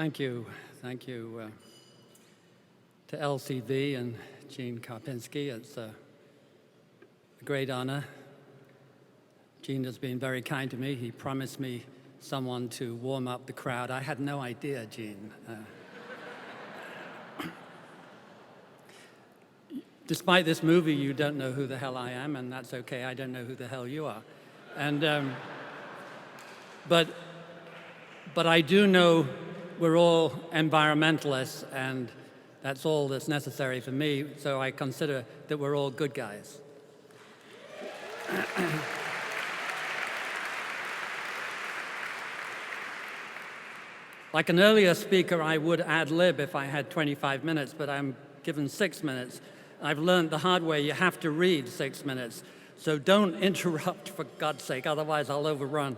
Thank you. Thank you to LCV and Gene Karpinski. It's a great honor. Gene has been very kind to me. He promised me someone to warm up the crowd. I had no idea, Gene. Despite this movie, you don't know who the hell I am, and that's okay. I don't know who the hell you are. And, but I do know we're all environmentalists, and that's all that's necessary for me, so I consider that we're all good guys. Like an earlier speaker, I would ad-lib if I had 25 minutes, but I'm given 6 minutes. I've learned the hard way, you have to read 6 minutes. So don't interrupt, for God's sake, otherwise I'll overrun.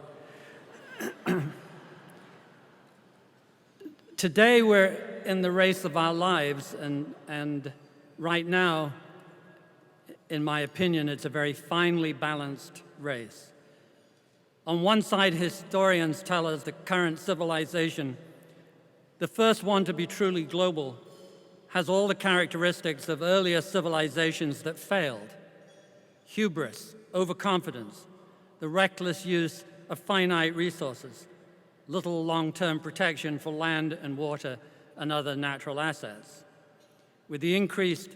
Today we're in the race of our lives, and right now, in my opinion, it's a very finely balanced race. On one side, historians tell us the current civilization, the first one to be truly global, has all the characteristics of earlier civilizations that failed. Hubris, overconfidence, the reckless use of finite resources, little long-term protection for land and water and other natural assets. With the increased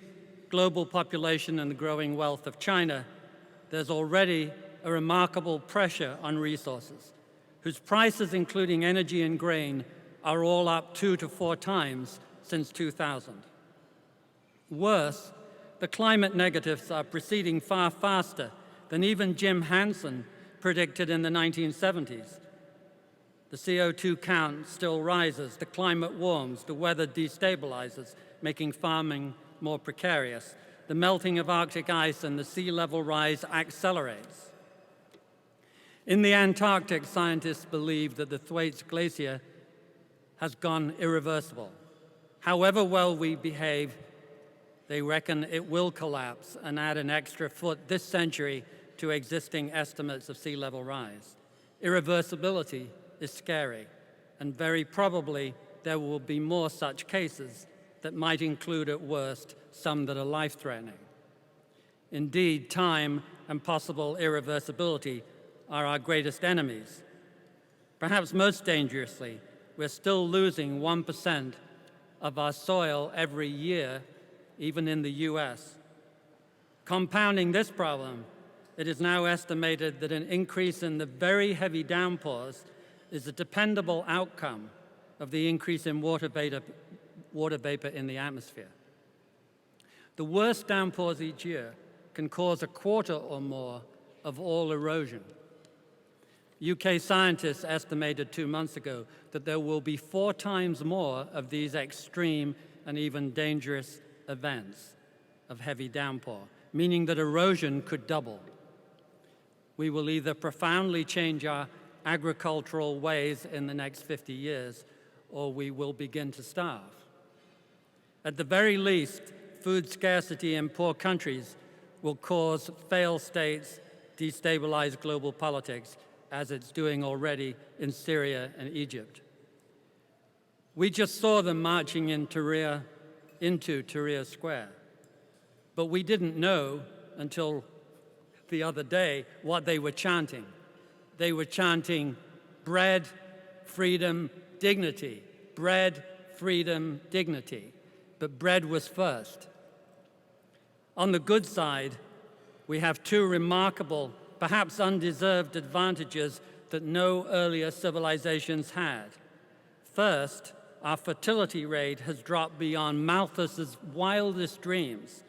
global population and the growing wealth of China, there's already a remarkable pressure on resources, whose prices, including energy and grain, are all up 2 to 4 times since 2000. Worse, the climate negatives are proceeding far faster than even Jim Hansen predicted in the 1970s. The CO2 count still rises, the climate warms, the weather destabilizes, making farming more precarious. The melting of Arctic ice and the sea level rise accelerates. In the Antarctic, scientists believe that the Thwaites Glacier has gone irreversible. However well we behave, they reckon it will collapse and add an extra foot this century to existing estimates of sea level rise. Irreversibility is scary, and very probably there will be more such cases that might include at worst some that are life-threatening. Indeed, time and possible irreversibility are our greatest enemies. Perhaps most dangerously, we're still losing 1% of our soil every year, even in the US. Compounding this problem, it is now estimated that an increase in the very heavy downpours is a dependable outcome of the increase in water vapor in the atmosphere. The worst downpours each year can cause a quarter or more of all erosion. UK scientists estimated 2 months ago that there will be 4 times more of these extreme and even dangerous events of heavy downpour, meaning that erosion could double. We will either profoundly change our agricultural ways in the next 50 years, or we will begin to starve. At the very least, food scarcity in poor countries will cause failed states, destabilize global politics, as it's doing already in Syria and Egypt. We just saw them marching into Tahrir Square, but we didn't know until the other day what they were chanting. They were chanting bread, freedom, dignity. Bread, freedom, dignity. But bread was first. On the good side, we have 2 remarkable, perhaps undeserved advantages that no earlier civilizations had. First, our fertility rate has dropped beyond Malthus's wildest dreams.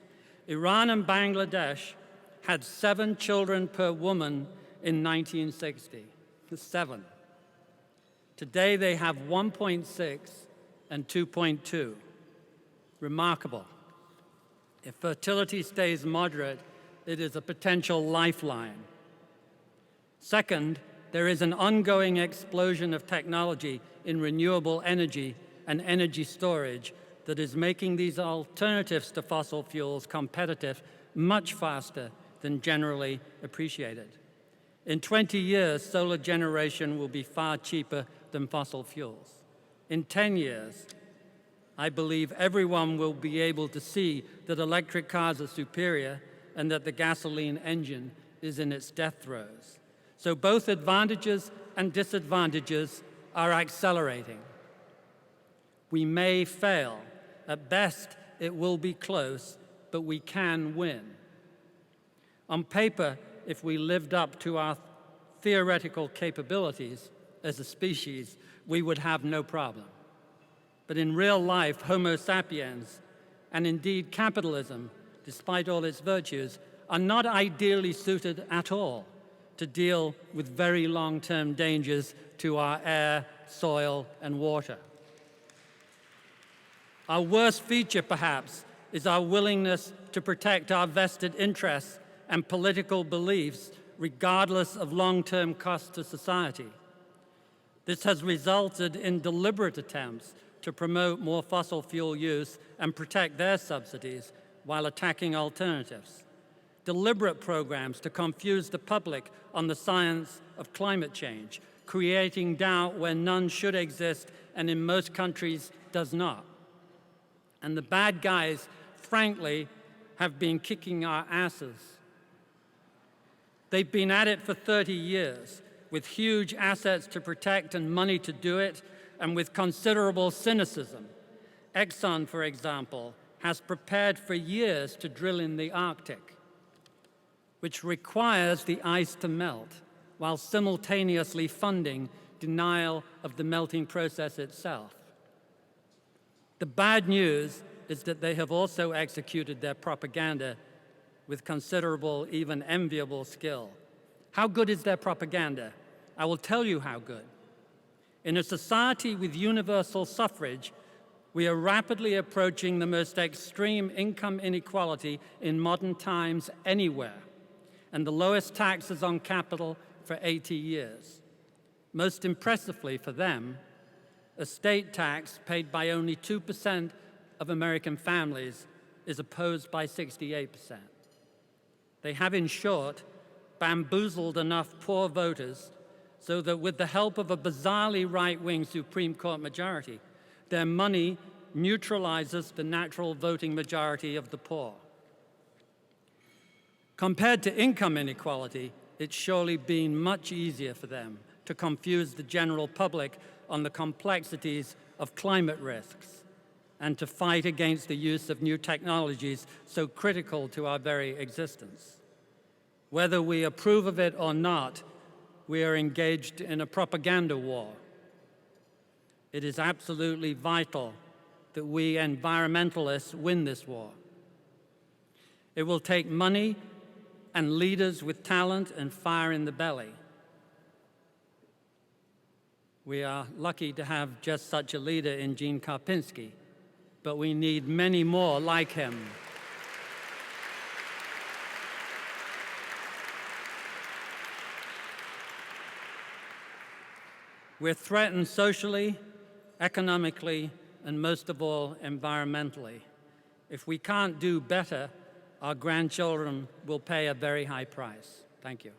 Iran and Bangladesh had 7 children per woman in 1960, 7. Today they have 1.6 and 2.2. Remarkable. If fertility stays moderate, it is a potential lifeline. Second, there is an ongoing explosion of technology in renewable energy and energy storage that is making these alternatives to fossil fuels competitive much faster than generally appreciated. In 20 years, solar generation will be far cheaper than fossil fuels. In 10 years, I believe everyone will be able to see that electric cars are superior and that the gasoline engine is in its death throes. So both advantages and disadvantages are accelerating. We may fail. At best, it will be close, but we can win. On paper, if we lived up to our theoretical capabilities as a species, we would have no problem. But in real life, Homo sapiens, and indeed capitalism, despite all its virtues, are not ideally suited at all to deal with very long-term dangers to our air, soil, and water. Our worst feature, perhaps, is our willingness to protect our vested interests and political beliefs regardless of long-term costs to society. This has resulted in deliberate attempts to promote more fossil fuel use and protect their subsidies while attacking alternatives. Deliberate programs to confuse the public on the science of climate change, creating doubt where none should exist and in most countries does not. And the bad guys, frankly, have been kicking our asses. They've been at it for 30 years, with huge assets to protect and money to do it, and with considerable cynicism. Exxon, for example, has prepared for years to drill in the Arctic, which requires the ice to melt, while simultaneously funding denial of the melting process itself. The bad news is that they have also executed their propaganda with considerable, even enviable skill. How good is their propaganda? I will tell you how good. In a society with universal suffrage, we are rapidly approaching the most extreme income inequality in modern times anywhere, and the lowest taxes on capital for 80 years. Most impressively for them, a state tax paid by only 2% of American families is opposed by 68%. They have, in short, bamboozled enough poor voters so that with the help of a bizarrely right-wing Supreme Court majority, their money neutralizes the natural voting majority of the poor. Compared to income inequality, it's surely been much easier for them to confuse the general public on the complexities of climate risks and to fight against the use of new technologies so critical to our very existence. Whether we approve of it or not, we are engaged in a propaganda war. It is absolutely vital that we environmentalists win this war. It will take money and leaders with talent and fire in the belly. We are lucky to have just such a leader in Gene Karpinski, but we need many more like him. We're threatened socially, economically, and most of all, environmentally. If we can't do better, our grandchildren will pay a very high price. Thank you.